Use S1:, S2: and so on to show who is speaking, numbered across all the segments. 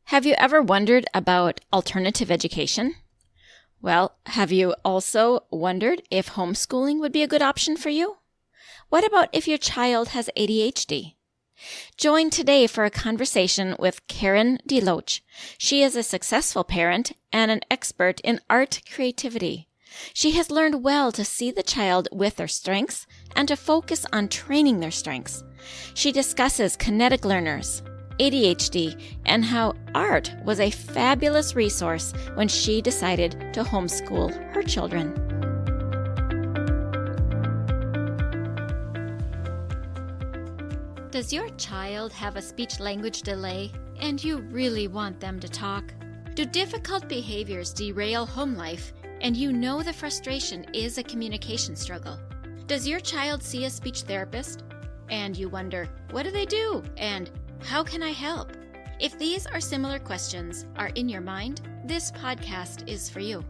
S1: Have you ever wondered about alternative education? Well, have you also wondered if homeschooling would be a good option for you? What about if your child has ADHD? Join today for a conversation with Karen DeLoach. She is a successful parent and an expert in art creativity. She has learned well to see the child with their strengths and to focus on training their strengths. She discusses kinetic learners, ADHD, and how art was a fabulous resource when she decided to homeschool her children. Does your child have a speech-language delay and you really want them to talk? Do difficult behaviors derail home life and you know the frustration is a communication struggle? Does your child see a speech therapist and you wonder, what do they do and how can I help? If these or similar questions are in your mind, this podcast is for you.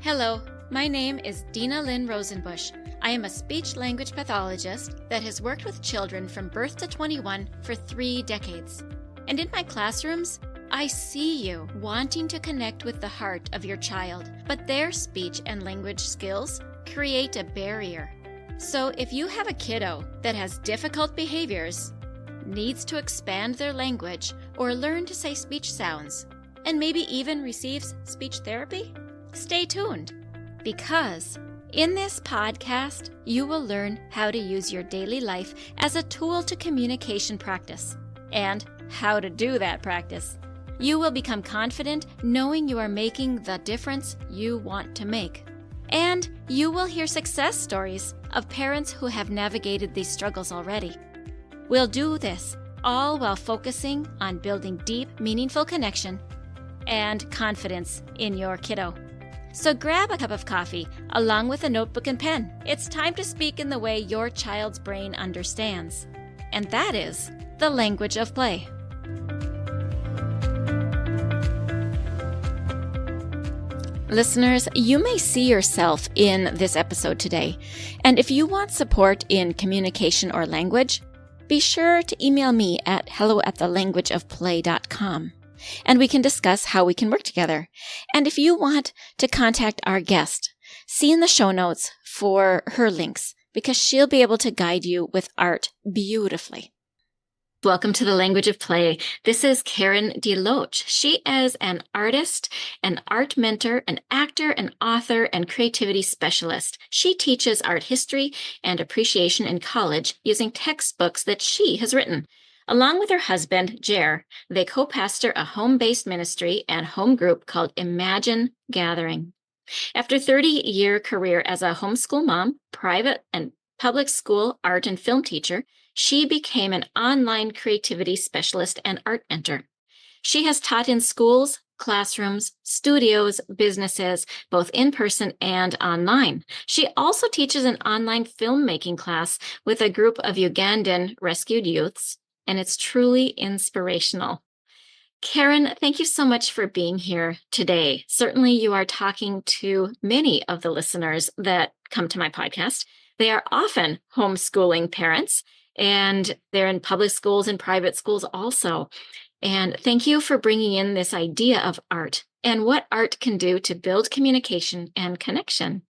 S1: Hello, my name is Dinalynn Rosenbusch. I am a speech-language pathologist that has worked with children from birth to 21 for 3 decades. And in my classrooms, I see you wanting to connect with the heart of your child, but their speech and language skills create a barrier. So if you have a kiddo that has difficult behaviors, needs to expand their language or learn to say speech sounds, and maybe even receives speech therapy, stay tuned, because in this podcast, you will learn how to use your daily life as a tool to communication practice and how to do that practice. You will become confident knowing you are making the difference you want to make. And you will hear success stories of parents who have navigated these struggles already. We'll do this all while focusing on building deep, meaningful connection and confidence in your kiddo. So grab a cup of coffee along with a notebook and pen. It's time to speak in the way your child's brain understands. And that is the language of play. Listeners, you may see yourself in this episode today. And if you want support in communication or language, be sure to email me at hello@thelanguageofplay.com. And we can discuss how we can work together. And if you want to contact our guest, see in the show notes for her links, because she'll be able to guide you with art beautifully. Welcome to the Language of Play. This is Karen DeLoach. She is an artist, an art mentor, an actor, an author, and creativity specialist. She teaches art history and appreciation in college using textbooks that she has written. Along with her husband, Jer, they co-pastor a home-based ministry and home group called Imagine Gathering. After a 30-year career as a homeschool mom, private and public school art and film teacher, she became an online creativity specialist and art mentor. She has taught in schools, classrooms, studios, businesses, both in person and online. She also teaches an online filmmaking class with a group of Ugandan rescued youths, and it's truly inspirational. Karen, thank you so much for being here today. Certainly you are talking to many of the listeners that come to my podcast. They are often homeschooling parents, and they're in public schools and private schools also. And thank you for bringing in this idea of art and what art can do to build communication and connection.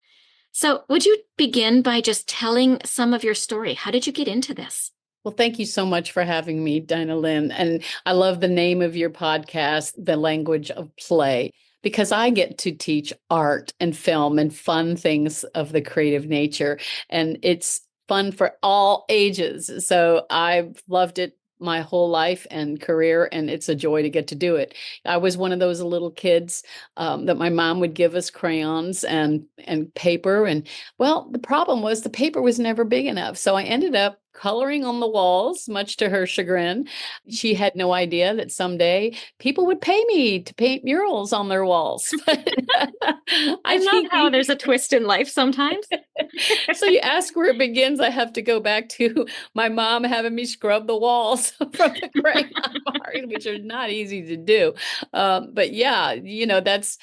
S1: So would you begin by just telling some of your story? How did you get into this?
S2: Well, thank you so much for having me, Dinalynn. And I love the name of your podcast, The Language of Play, because I get to teach art and film and fun things of the creative nature. And it's fun for all ages. So I've loved it my whole life and career, and it's a joy to get to do it. I was one of those little kids that my mom would give us crayons and paper. And well, the problem was the paper was never big enough. So I ended up coloring on the walls, much to her chagrin. She had no idea that someday people would pay me to paint murals on their walls.
S1: I love how there's a twist in life sometimes.
S2: So you ask where it begins, I have to go back to my mom having me scrub the walls from the crayon art, which are not easy to do. But yeah, that's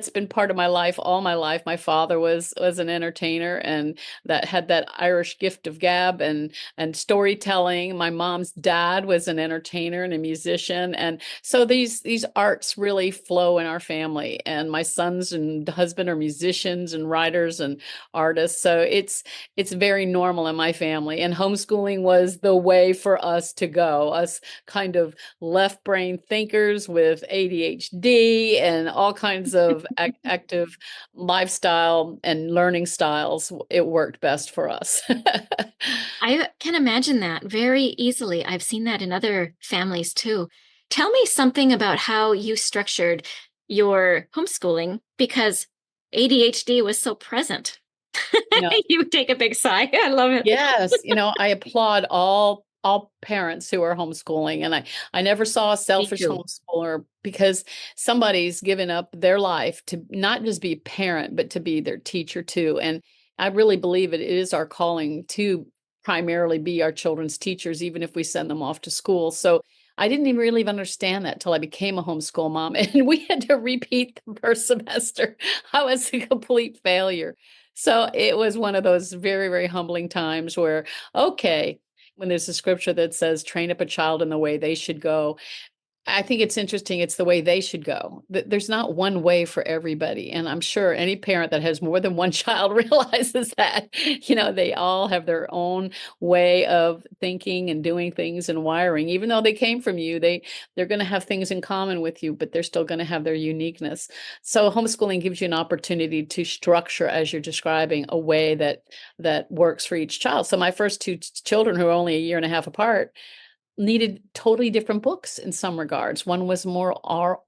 S2: been part of my life all my life. My father was an entertainer and that had that Irish gift of gab, and and storytelling. My mom's dad was an entertainer and a musician. And so these arts really flow in our family. And my sons and husband are musicians and writers and artists. So it's very normal in my family. And homeschooling was the way for us to go, us kind of left brain thinkers with ADHD and all kinds of active lifestyle and learning styles. It worked best for us.
S1: I can imagine that very easily. I've seen that in other families too. Tell me something about how you structured your homeschooling because ADHD was so present.
S2: You know,
S1: You take a big sigh. I love it.
S2: yes, I applaud all parents who are homeschooling, and I never saw a
S1: Me
S2: selfish
S1: too.
S2: homeschooler because somebody's given up their life to not just be a parent, but to be their teacher too. And I really believe it is our calling to primarily be our children's teachers, even if we send them off to school. So I didn't even really understand that till I became a homeschool mom, and we had to repeat the first semester. I was a complete failure. So it was one of those very, very humbling times where, okay, when there's a scripture that says, train up a child in the way they should go, I think it's interesting. It's the way they should go. There's not one way for everybody. And I'm sure any parent that has more than one child realizes that, they all have their own way of thinking and doing things and wiring. Even though they came from you, they're going to have things in common with you, but they're still going to have their uniqueness. So homeschooling gives you an opportunity to structure, as you're describing, a way that works for each child. So my first two children, who are only a year and a half apart, needed totally different books in some regards. One was more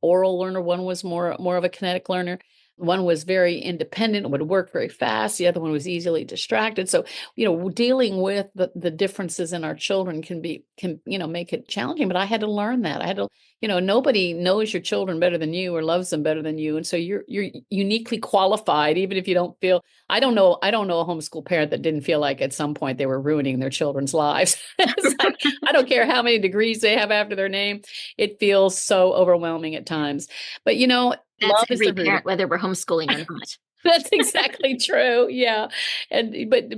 S2: oral learner, one was more of a kinetic learner. One was very independent, would work very fast. The other one was easily distracted. So, dealing with the differences in our children can make it challenging. But I had to learn that. I had to, nobody knows your children better than you or loves them better than you. And so you're uniquely qualified, even if you don't feel. I don't know a homeschool parent that didn't feel like at some point they were ruining their children's lives. It's like, I don't care how many degrees they have after their name. It feels so overwhelming at times. But
S1: That's
S2: love is
S1: every
S2: the root.
S1: parent, whether we're homeschooling or not.
S2: That's exactly true. Yeah. And but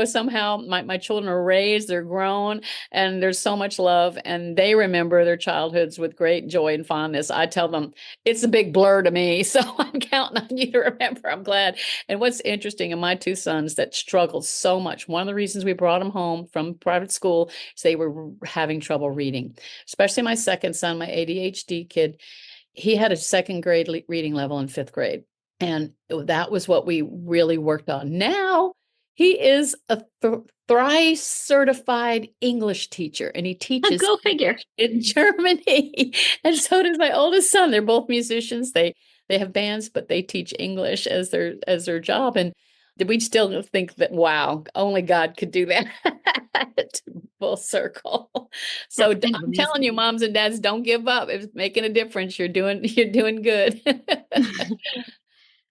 S2: somehow my children are raised, they're grown, and there's so much love, and they remember their childhoods with great joy and fondness. I tell them it's a big blur to me. So I'm counting on you to remember. I'm glad. And what's interesting, in my two sons that struggled so much, one of the reasons we brought them home from private school is they were having trouble reading, especially my second son, my ADHD kid. He had a second grade reading level in fifth grade. And that was what we really worked on. Now he is a thrice certified English teacher, and he teaches
S1: Go figure.
S2: in Germany. And so does my oldest son. They're both musicians. They have bands, but they teach English as their job. And we still think that, wow, only God could do that. Full circle. So I'm telling you, moms and dads, don't give up. It's making a difference. You're doing good.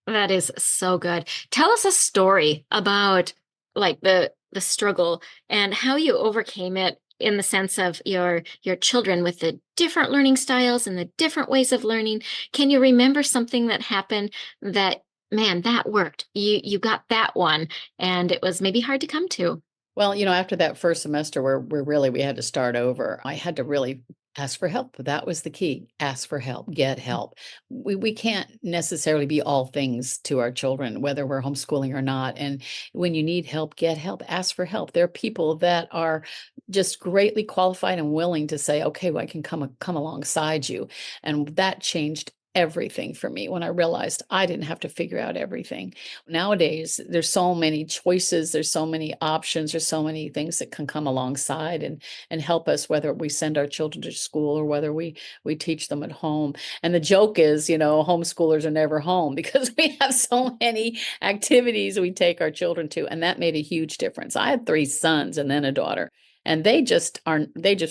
S1: That is so good. Tell us a story about like the struggle and how you overcame it in the sense of your children with the different learning styles and the different ways of learning. Can you remember something that happened that, man, that worked? You got that one and it was maybe hard to come to.
S2: Well, after that first semester where we had to start over, I had to really ask for help. That was the key. Ask for help, get help. We can't necessarily be all things to our children, whether we're homeschooling or not. And when you need help, get help, ask for help. There are people that are just greatly qualified and willing to say, okay, well, I can come alongside you. And that changed everything for me when I realized I didn't have to figure out everything. Nowadays, there's so many choices, there's so many options, there's so many things that can come alongside and help us, whether we send our children to school or whether we teach them at home. And the joke is, homeschoolers are never home because we have so many activities we take our children to, and that made a huge difference. I had 3 sons and then a daughter. And they just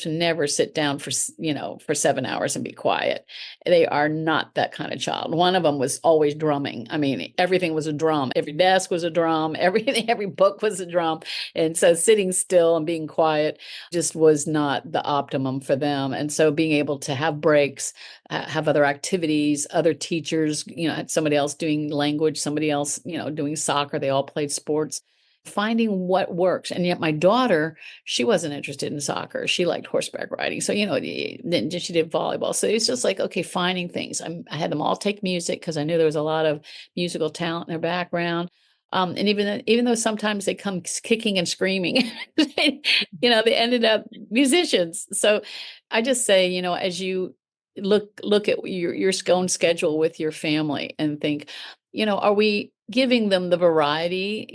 S2: never sit down for 7 hours and be quiet. They are not that kind of child. One of them was always drumming. I mean, everything was a drum. Every desk was a drum. Every book was a drum. And so sitting still and being quiet just was not the optimum for them. And so being able to have breaks, have other activities, other teachers, had somebody else doing language, somebody else, doing soccer. They all played sports. finding what works. And yet my daughter, she wasn't interested in soccer. She liked horseback riding. So, then she did volleyball. So it's just like, okay, finding things. I had them all take music because I knew there was a lot of musical talent in their background. And even though sometimes they come kicking and screaming, they ended up musicians. So I just say, as you look at your own schedule with your family and think, are we giving them the variety,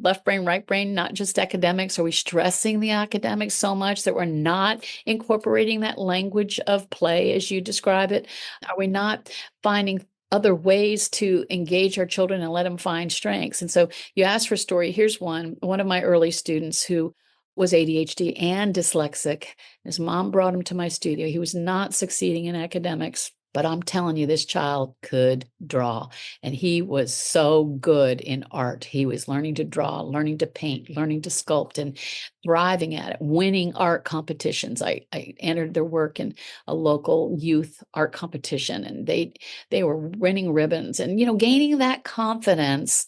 S2: left brain, right brain, not just academics? Are we stressing the academics so much that we're not incorporating that language of play as you describe it? Are we not finding other ways to engage our children and let them find strengths? And so you asked for a story. Here's one of my early students who was ADHD and dyslexic. His mom brought him to my studio. He was not succeeding in academics, but I'm telling you, this child could draw, and he was so good in art. He was learning to draw, learning to paint, learning to sculpt, and thriving at it, winning art competitions. I entered their work in a local youth art competition, and they were winning ribbons and, gaining that confidence,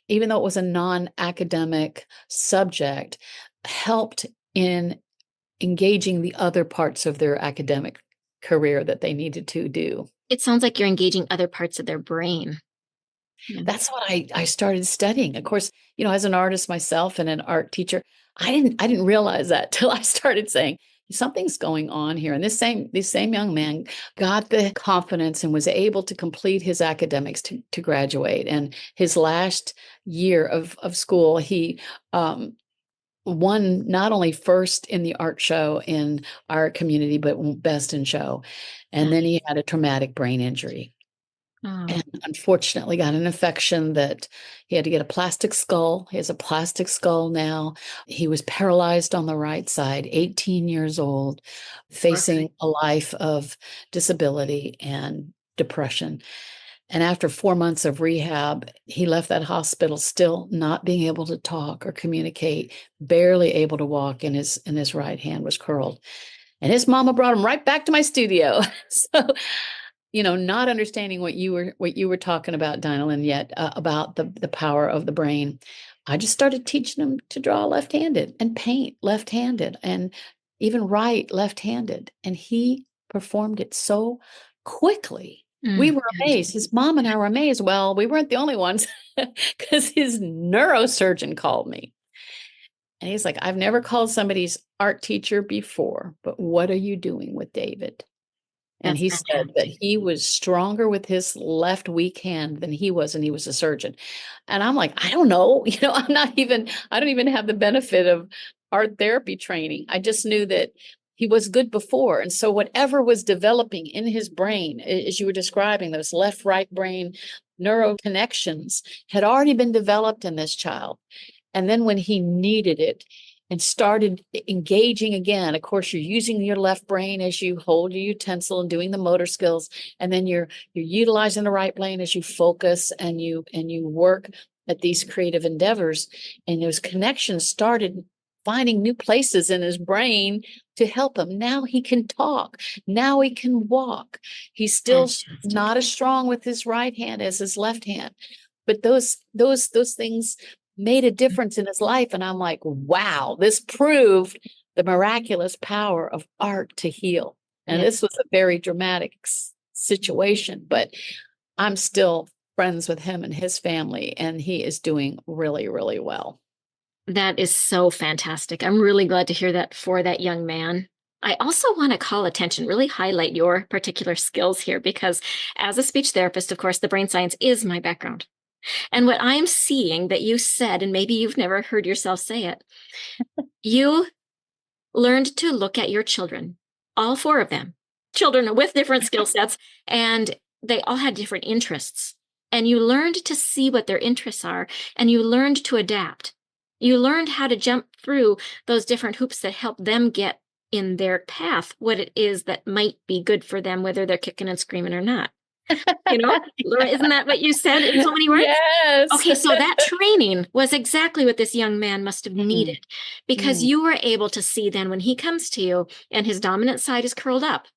S2: even though it was a non-academic subject, helped in engaging the other parts of their academic career that they needed to do.
S1: It sounds like you're engaging other parts of their brain.
S2: That's what I started studying. Of course, as an artist myself and an art teacher, I didn't realize that till I started saying something's going on here. And this same young man got the confidence and was able to complete his academics to graduate. And his last year of school, he won not only first in the art show in our community, but best in show. And then he had a traumatic brain injury. And unfortunately got an infection that he had to get a plastic skull. He has a plastic skull now. He was paralyzed on the right side, 18 years old, facing a life of disability and depression. And after 4 months of rehab, he left that hospital still not being able to talk or communicate, barely able to walk, and his right hand was curled. And his mama brought him right back to my studio. So, not understanding what you were talking about, Dinalynn, yet about the power of the brain. I just started teaching him to draw left-handed and paint left-handed and even write left-handed. And he performed it so quickly. We were amazed. His mom and I were amazed. Well, we weren't the only ones because his neurosurgeon called me. And he's like, I've never called somebody's art teacher before, but what are you doing with David? And he said that he was stronger with his left weak hand than he was, and he was a surgeon. And I'm like, I don't know. I don't even have the benefit of art therapy training. I just knew that he was good before. And so whatever was developing in his brain, as you were describing, those left-right brain neuro connections had already been developed in this child. And then when he needed it and started engaging again, of course, you're using your left brain as you hold your utensil and doing the motor skills. And then you're utilizing the right brain as you focus and you work at these creative endeavors. And those connections started finding new places in his brain to help him. Now he can talk. Now he can walk. He's still not as strong with his right hand as his left hand. But those things made a difference in his life. And I'm like, wow, this proved the miraculous power of art to heal. And this was a very dramatic situation, but I'm still friends with him and his family, and he is doing really, really well.
S1: That is so fantastic. I'm really glad to hear that for that young man. I also want to call attention, really highlight your particular skills here, because as a speech therapist, of course, the brain science is my background. And what I'm seeing that you said, and maybe you've never heard yourself say it, you learned to look at your children, all 4 of them, children with different skill sets, and they all had different interests. And you learned to see what their interests are, and you learned to adapt. You learned how to jump through those different hoops that help them get in their path what it is that might be good for them, whether they're kicking and screaming or not. Isn't that what you said in so many words?
S2: Yes.
S1: Okay, so that training was exactly what this young man must have needed, because you were able to see then when he comes to you and his dominant side is curled up,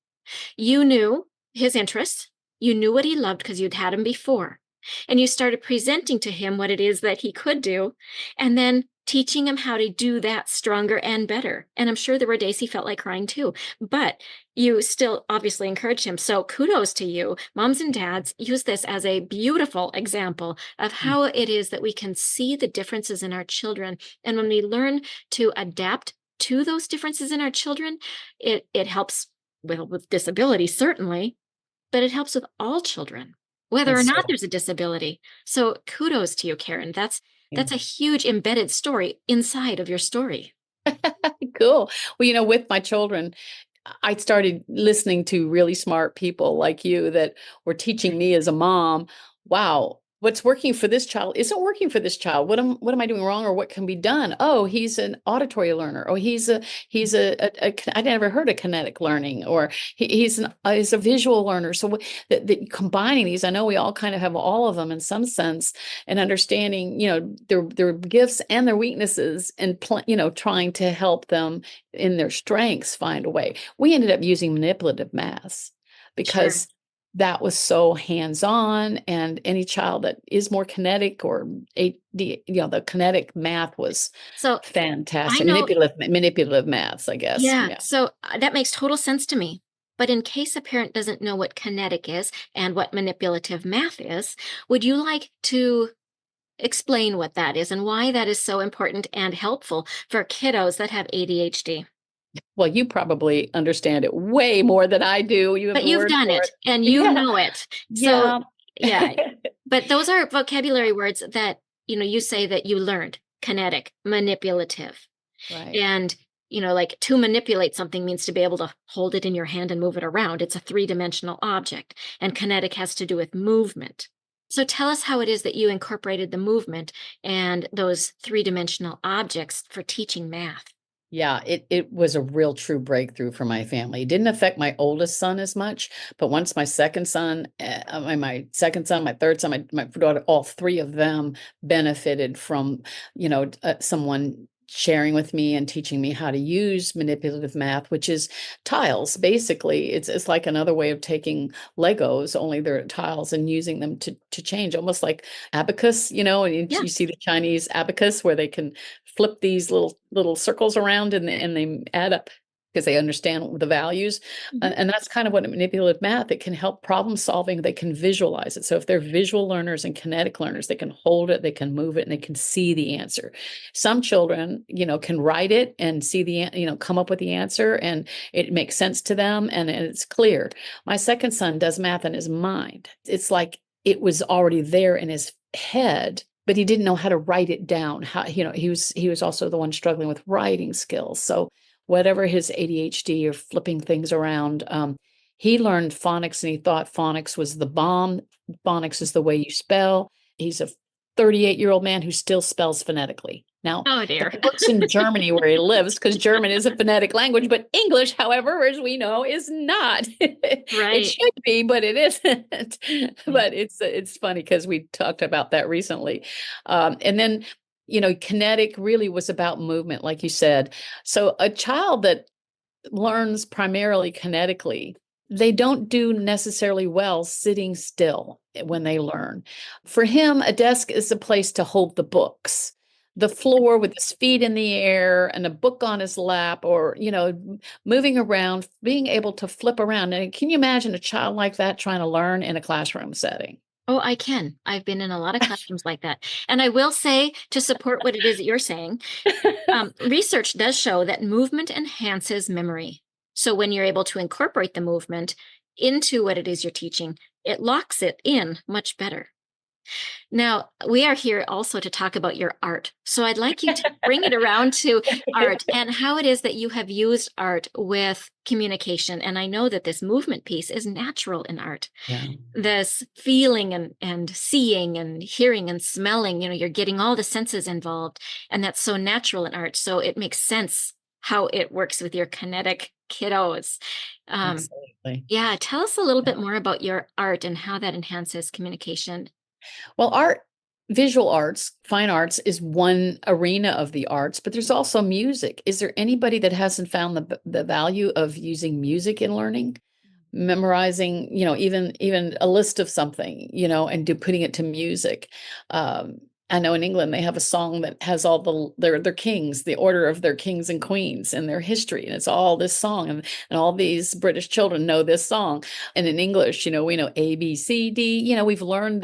S1: you knew his interests, you knew what he loved because you'd had him before, and you started presenting to him what it is that he could do. And then
S3: teaching him how to do that stronger and better. And I'm sure there were days he felt like crying too, but you still obviously encouraged him. So kudos to you. Moms and dads, use this as a beautiful example of how it is that we can see the differences in our children. And when we learn to adapt to those differences in our children, it helps with disability, certainly, but it helps with all children, whether or
S2: That's
S3: not
S2: so
S3: there's a disability. So kudos to you, Karen.
S2: yeah.
S3: That's a huge embedded story inside of your story.
S2: Cool. Well, with my children, I started listening to really smart people like you that were teaching me as a mom, wow, what's working for this child isn't working for this child. What am I doing wrong, or what can be done? Oh, he's an auditory learner. Oh, I never heard of kinetic learning, or he's a visual learner. So combining these, I know we all kind of have all of them in some sense, and understanding, their gifts and their weaknesses, and trying to help them in their strengths find a way. We ended up using manipulative math
S3: Sure.
S2: because that was so hands-on, and any child that is more kinetic or the kinetic math was
S3: So I
S2: fantastic.
S3: know,
S2: Manipulative maths, I guess.
S3: yeah.
S2: Yeah.
S3: So that makes total sense to me. But in case a parent doesn't know what kinetic is and what manipulative math is, would you like to explain what that is and why that is so important and helpful for kiddos that have ADHD?
S2: Well, you probably understand it way more than I do. You have
S3: But
S2: the
S3: you've
S2: word
S3: done
S2: for
S3: it
S2: it.
S3: and you
S2: Yeah.
S3: know it. So,
S2: Yeah.
S3: yeah, but those are vocabulary words that, you say that you learned: kinetic, manipulative.
S2: Right.
S3: And, like, to manipulate something means to be able to hold it in your hand and move it around. It's a three-dimensional object, and kinetic has to do with movement. So tell us how it is that you incorporated the movement and those three-dimensional objects for teaching math.
S2: Yeah, it was a real true breakthrough for my family. It didn't affect my oldest son as much, but once my second son, my third son, my daughter, all three of them benefited from, someone sharing with me and teaching me how to use manipulative math, which is tiles. Basically, it's like another way of taking Legos, only they're tiles, and using them to change, almost like abacus, and
S3: Yeah.
S2: you see the Chinese abacus where they can flip these little circles around, and they add up because they understand the values.
S3: Mhm.
S2: And that's kind of what manipulative math, it can help problem solving. They can visualize it. So if they're visual learners and kinetic learners, they can hold it, they can move it, and they can see the answer. Some children, can write it and see come up with the answer, and it makes sense to them, and it's clear. My second son does math in his mind. It's like it was already there in his head, but he didn't know how to write it down. He was also the one struggling with writing skills. So whatever his ADHD or flipping things around, he learned phonics, and he thought phonics was the bomb. Phonics is the way you spell. He's a 38-year-old man who still spells phonetically. Now,
S3: Oh,
S2: that
S3: dear.
S2: works in Germany where he lives, because German is a phonetic language, but English, however, as we know, is not. It
S3: Right.
S2: should be, but it isn't.
S3: Yeah.
S2: But it's funny because we talked about that recently. And then, kinetic really was about movement, like you said. So a child that learns primarily kinetically, they don't do necessarily well sitting still when they learn. For him, a desk is a place to hold the books. The floor with his feet in the air and a book on his lap, or, moving around, being able to flip around. And can you imagine a child like that trying to learn in a classroom setting?
S3: Oh, I can. I've been in a lot of classrooms like that. And I will say, to support what it is that you're saying, research does show that movement enhances memory. So when you're able to incorporate the movement into what it is you're teaching, it locks it in much better. Now, we are here also to talk about your art. So I'd like you to bring it around to art and how it is that you have used art with communication. And I know that this movement piece is natural in art.
S2: Yeah.
S3: This feeling and seeing and hearing and smelling, you're getting all the senses involved. And that's so natural in art. So it makes sense how it works with your kinetic kiddos. Um,
S2: Absolutely.
S3: yeah, tell us a little bit more about your art and how that enhances communication.
S2: Well, visual arts, fine arts is one arena of the arts, but there's also music. Is there anybody that hasn't found the value of using music in learning? Memorizing, even a list of something, and putting it to music. I know in England they have a song that has all their kings, the order of their kings and queens and their history, and it's all this song, and all these British children know this song. And in English, we know A B C D. We learn,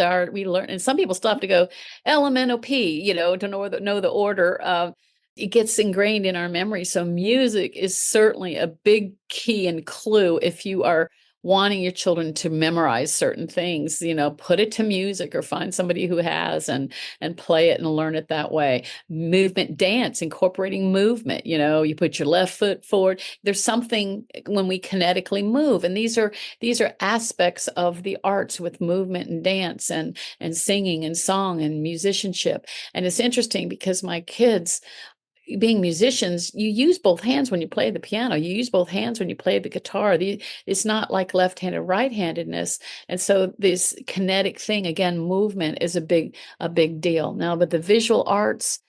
S2: and some people still have to go L M N O P, to know the order. It gets ingrained in our memory. So music is certainly a big key and clue if you are wanting your children to memorize certain things. Put it to music or find somebody who has and play it and learn it that way. Movement, dance, incorporating movement. You put your left foot forward. There's something when we kinetically move, and these are aspects of the arts with movement and dance and singing and song and musicianship. And it's interesting because my kids, being musicians, you use both hands when you play the piano. You use both hands when you play the guitar. It's not like left-handed, right-handedness. And so this kinetic thing, again, movement is a big deal. Now, but the visual arts,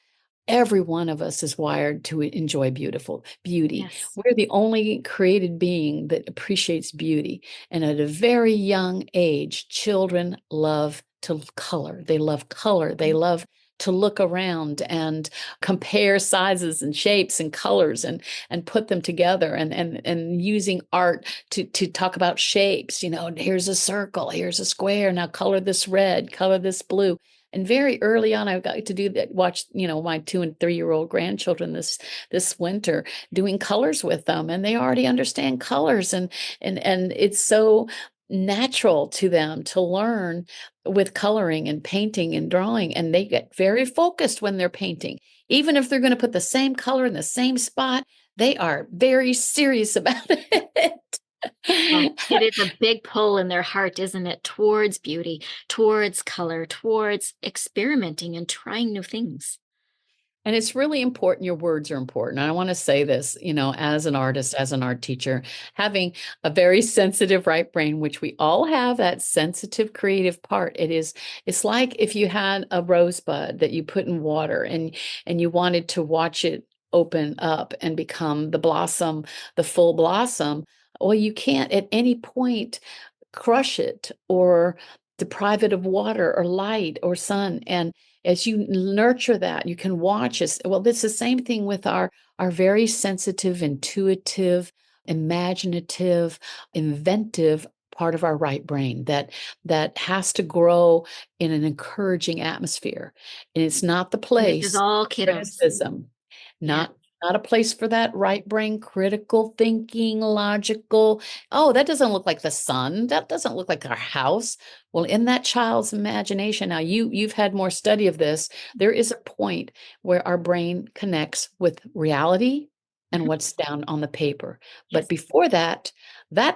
S2: every one of us is wired to enjoy beauty.
S3: Yes.
S2: We're the only created being that appreciates beauty. And at a very young age, children love to color. They love color. They love to look around and compare sizes and shapes and colors and put them together and using art to talk about shapes. Here's a circle, here's a square. Now color this red, color this blue. And very early on, I got to do that. Watch, my 2 and 3-year-old grandchildren this winter doing colors with them, and they already understand colors, and it's so natural to them to learn with coloring and painting and drawing, and they get very focused when they're painting. Even if they're going to put the same color in the same spot, they are very serious about it.
S3: It is a big pull in their heart, isn't it? Towards beauty, towards color, towards experimenting and trying new things.
S2: And it's really important. Your words are important. I want to say this, as an artist, as an art teacher, having a very sensitive right brain, which we all have, that sensitive creative part. It's like if you had a rosebud that you put in water and you wanted to watch it open up and become the full blossom. Well, you can't at any point crush it or deprive it of water or light or sun. And as you nurture that, you can watch us. Well, it's the same thing with our very sensitive, intuitive, imaginative, inventive part of our right brain that has to grow in an encouraging atmosphere. And it's not the place.
S3: This is all kiddos.
S2: Criticism, not a place for that right brain, critical thinking, logical. Oh, that doesn't look like the sun. That doesn't look like our house. Well, in that child's imagination, now you've had more study of this, there is a point where our brain connects with reality and what's down on the paper. But before that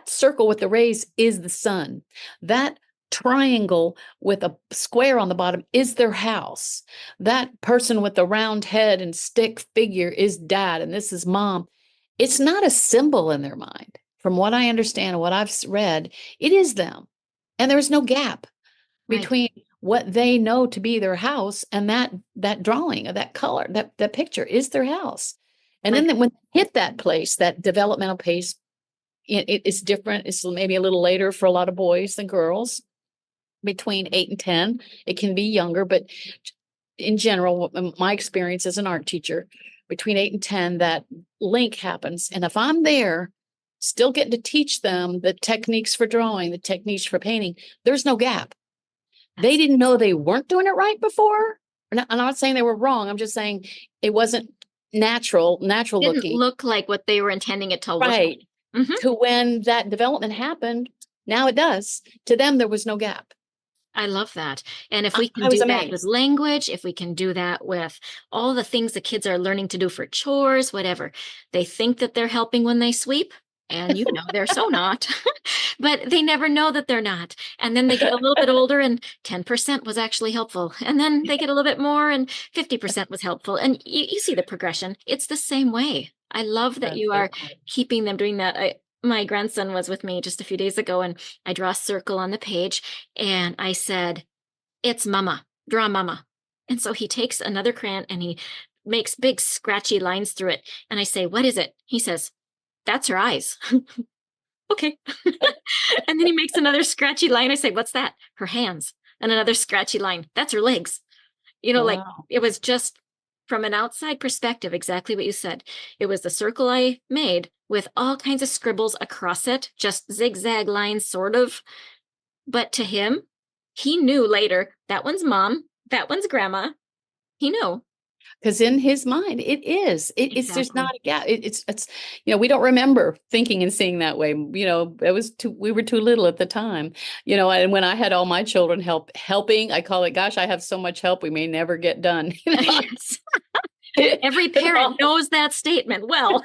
S2: circle with the rays is the sun. That triangle with a square on the bottom is their house. That person with the round head and stick figure is dad, and this is mom. It's not a symbol in their mind. From what I understand and what I've read, it is them. And there's no gap between what they know to be their house and that drawing of that color, that picture is their house. And then when they hit that place, that developmental pace, it's different. It's maybe a little later for a lot of boys than girls. Between 8 and 10, it can be younger, but in general, my experience as an art teacher, between 8 and 10, that link happens. And if I'm there, still getting to teach them the techniques for drawing, the techniques for painting, there's no gap. They didn't know they weren't doing it right before. I'm not saying they were wrong. I'm just saying it wasn't natural
S3: Didn't
S2: looking.
S3: Look like what they were intending it to look
S2: right.
S3: like.
S2: To when that development happened, now it does. To them, there was no gap.
S3: I love that. And if we can
S2: I was
S3: do that
S2: amazed.
S3: with language, if we can do that with all the things the kids are learning to do for chores, whatever, they think that they're helping when they sweep. And they're so not, but they never know that they're not. And then they get a little bit older and 10% was actually helpful. And then they get a little bit more and 50% was helpful. And you see the progression. It's the same way. I love that you are keeping them doing that. My grandson was with me just a few days ago, and I draw a circle on the page and I said, "It's mama, draw mama." And so he takes another crayon and he makes big scratchy lines through it. And I say, "What is it?" He says, "That's her eyes." Okay. And then he makes another scratchy line. I say, "What's that?" "Her hands." And another scratchy line. "That's her legs." Like
S2: Wow.
S3: it was just from an outside perspective, exactly what you said. It was the circle I made with all kinds of scribbles across it, just zigzag lines, sort of. But to him, he knew later that one's mom, that one's grandma. He knew.
S2: Because in his mind, it's there's
S3: Exactly.
S2: not a gap. It's we don't remember thinking and seeing that way. We were too little at the time. And when I had all my children helping, I call it, gosh, I have so much help, we may never get done.
S3: Yes. Every parent knows that statement well.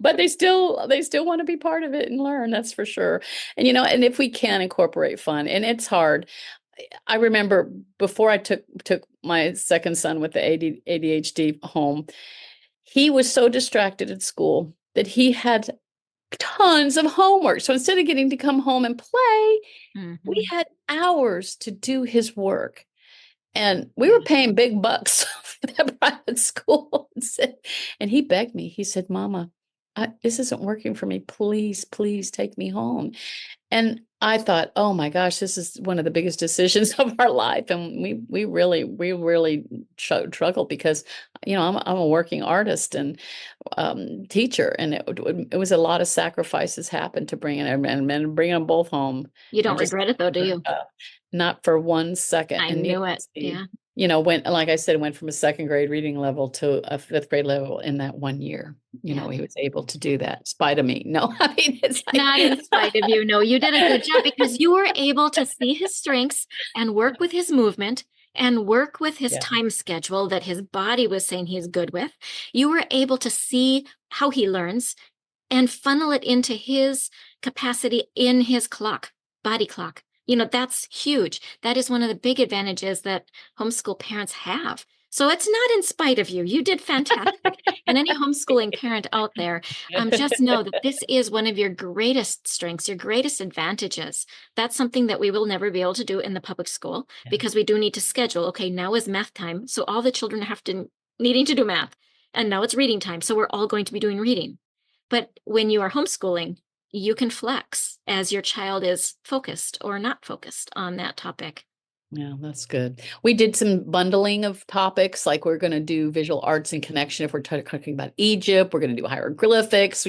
S2: But they still want to be part of it and learn, that's for sure. And if we can incorporate fun, and it's hard. I remember before I took my second son with the ADHD home, he was so distracted at school that he had tons of homework. So instead of getting to come home and play, we had hours to do his work. And we were paying big bucks for that private school. And he begged me. He said, Mama, this isn't working for me. Please, please take me home. And I thought, oh my gosh, this is one of the biggest decisions of our life. And we really struggled because, I'm a working artist and teacher, and it was a lot of sacrifices happened to bring them and bringing them both home.
S3: You don't regret it though, do you?
S2: Not for 1 second.
S3: I knew it. Yeah.
S2: Like I said, went from a second grade reading level to a fifth grade level in that 1 year. He was able to do that in spite of me. No, I mean, it's
S3: Not in spite of you. No, you did a good job because you were able to see his strengths and work with his movement and work with his time schedule that his body was saying he's good with. You were able to see how he learns and funnel it into his capacity in his body clock. That's huge. That is one of the big advantages that homeschool parents have. So it's not in spite of you. You did fantastic. And any homeschooling parent out there, just know that this is one of your greatest strengths, your greatest advantages. That's something that we will never be able to do in the public school because we do need to schedule. Okay, now is math time. So all the children needing to do math. And now it's reading time. So we're all going to be doing reading. But when you are homeschooling, you can flex as your child is focused or not focused on that topic.
S2: Yeah, that's good. We did some bundling of topics, like we're going to do visual arts and connection. If we're talking about Egypt, we're going to do hieroglyphics,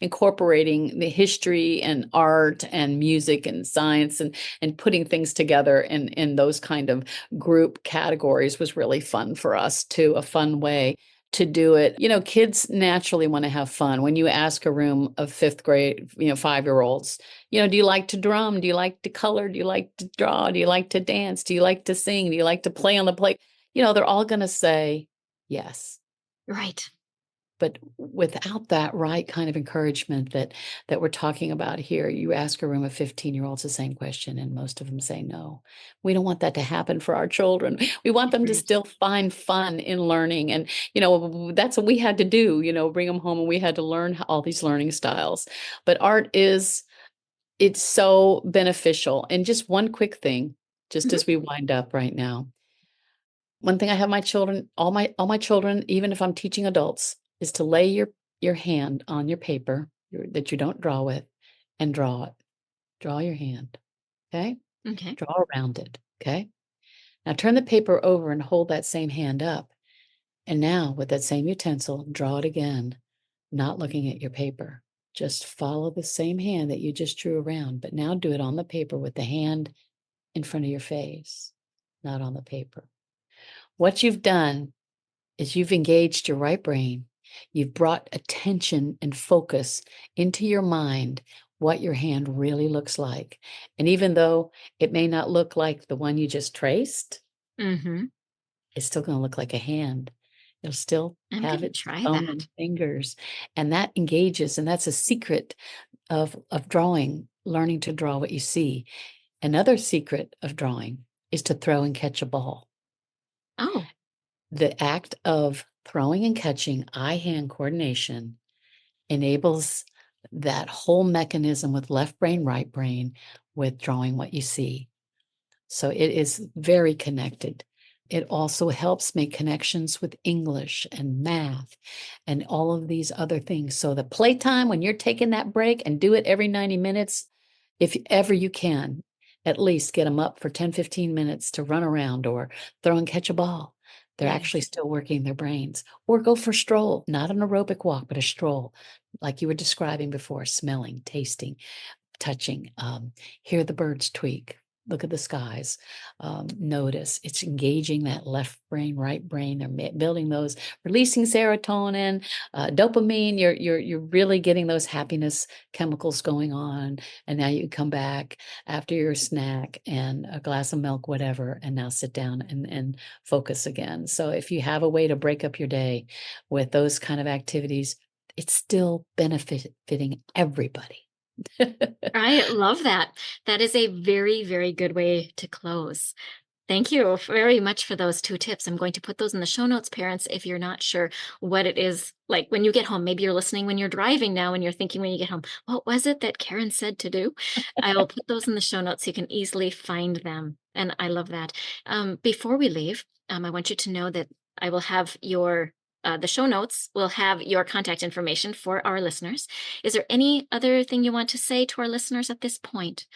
S2: incorporating the history and art and music and science and putting things together in those kind of group categories was really fun for us too, a fun way to do it. Kids naturally want to have fun. When you ask a room of fifth grade, 5-year-olds, do you like to drum? Do you like to color? Do you like to draw? Do you like to dance? Do you like to sing? Do you like to play on the plate? They're all going to say yes.
S3: Right.
S2: But without that right kind of encouragement that we're talking about here, you ask a room of 15-year-olds the same question, and most of them say no. We don't want that to happen for our children. We want them to still find fun in learning. And, that's what we had to do, bring them home, and we had to learn all these learning styles. But art it's so beneficial. And just one quick thing, just as we wind up right now. One thing I have my children, all my children, even if I'm teaching adults, is to lay your hand on your paper that you don't draw with and draw it. Draw your hand. Okay?
S3: Okay.
S2: Draw around it. Okay? Now turn the paper over and hold that same hand up. And now with that same utensil, draw it again, not looking at your paper. Just follow the same hand that you just drew around, but now do it on the paper with the hand in front of your face, not on the paper. What you've done is you've engaged your right brain. You've brought attention and focus into your mind, what your hand really looks like. And even though it may not look like the one you just traced, it's still going to look like a hand. It'll still have its thumb and fingers. And that engages, and that's a secret of drawing, learning to draw what you see. Another secret of drawing is to throw and catch a ball.
S3: Oh.
S2: The act of throwing and catching eye-hand coordination enables that whole mechanism with left brain, right brain, with drawing what you see. So it is very connected. It also helps make connections with English and math and all of these other things. So the playtime, when you're taking that break, and do it every 90 minutes, if ever you can, at least get them up for 10, 15 minutes to run around or throw and catch a ball. They're actually
S3: Yes.
S2: still working their brains. Or go for a stroll, not an aerobic walk, but a stroll, like you were describing before, smelling, tasting, touching, hear the birds tweak, look at the skies, notice. It's engaging that left brain, right brain. They're building those, releasing serotonin, dopamine. You're really getting those happiness chemicals going on. And now you come back after your snack and a glass of milk, whatever, and now sit down and focus again. So if you have a way to break up your day with those kind of activities, it's still benefiting everybody.
S3: I love that. That is a very, very good way to close. Thank you very much for those 2 tips. I'm going to put those in the show notes, parents, if you're not sure what it is like when you get home. Maybe you're listening when you're driving now and you're thinking when you get home, what was it that Karen said to do? I will put those in the show notes so you can easily find them. And I love that. Before we leave, I want you to know that I will have the show notes will have your contact information for our listeners. Is there any other thing you want to say to our listeners at this point?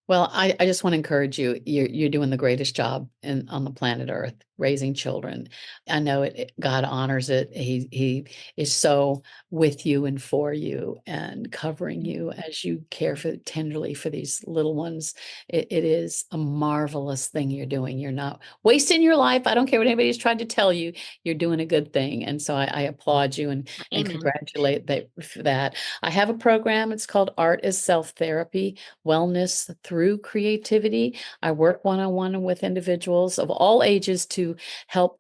S2: Well, I just want to encourage you. You're doing the greatest job on the planet Earth, raising children. I know God honors it. He is so with you and for you and covering you as you care tenderly for these little ones. It is a marvelous thing you're doing. You're not wasting your life. I don't care what anybody's tried to tell you. You're doing a good thing, and so I applaud you and
S3: Amen.
S2: congratulate for that. I have a program. It's called Art is Self-Therapy, Wellness Through Creativity. I work one-on-one with individuals of all ages to help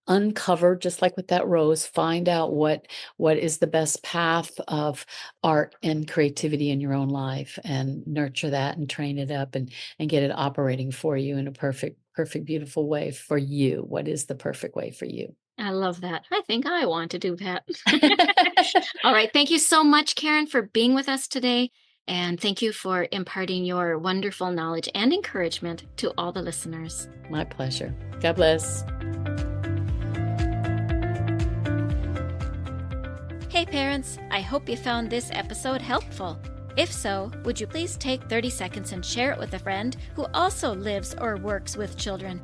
S2: uncover, just like with that rose, find out what is the best path of art and creativity in your own life, and nurture that and train it up and get it operating for you in a perfect, beautiful way for you. What is the perfect way for you?
S3: I love that. I think I want to do that. All right. Thank you so much, Karen, for being with us today. And thank you for imparting your wonderful knowledge and encouragement to all the listeners.
S2: My pleasure. God bless.
S1: Hey parents, I hope you found this episode helpful. If so, would you please take 30 seconds and share it with a friend who also lives or works with children?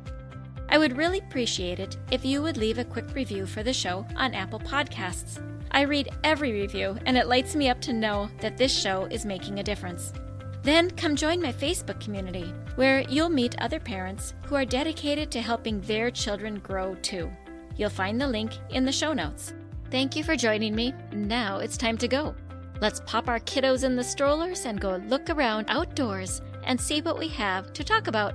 S1: I would really appreciate it if you would leave a quick review for the show on Apple Podcasts. I read every review, and it lights me up to know that this show is making a difference. Then come join my Facebook community, where you'll meet other parents who are dedicated to helping their children grow too. You'll find the link in the show notes. Thank you for joining me. Now it's time to go. Let's pop our kiddos in the strollers and go look around outdoors and see what we have to talk about.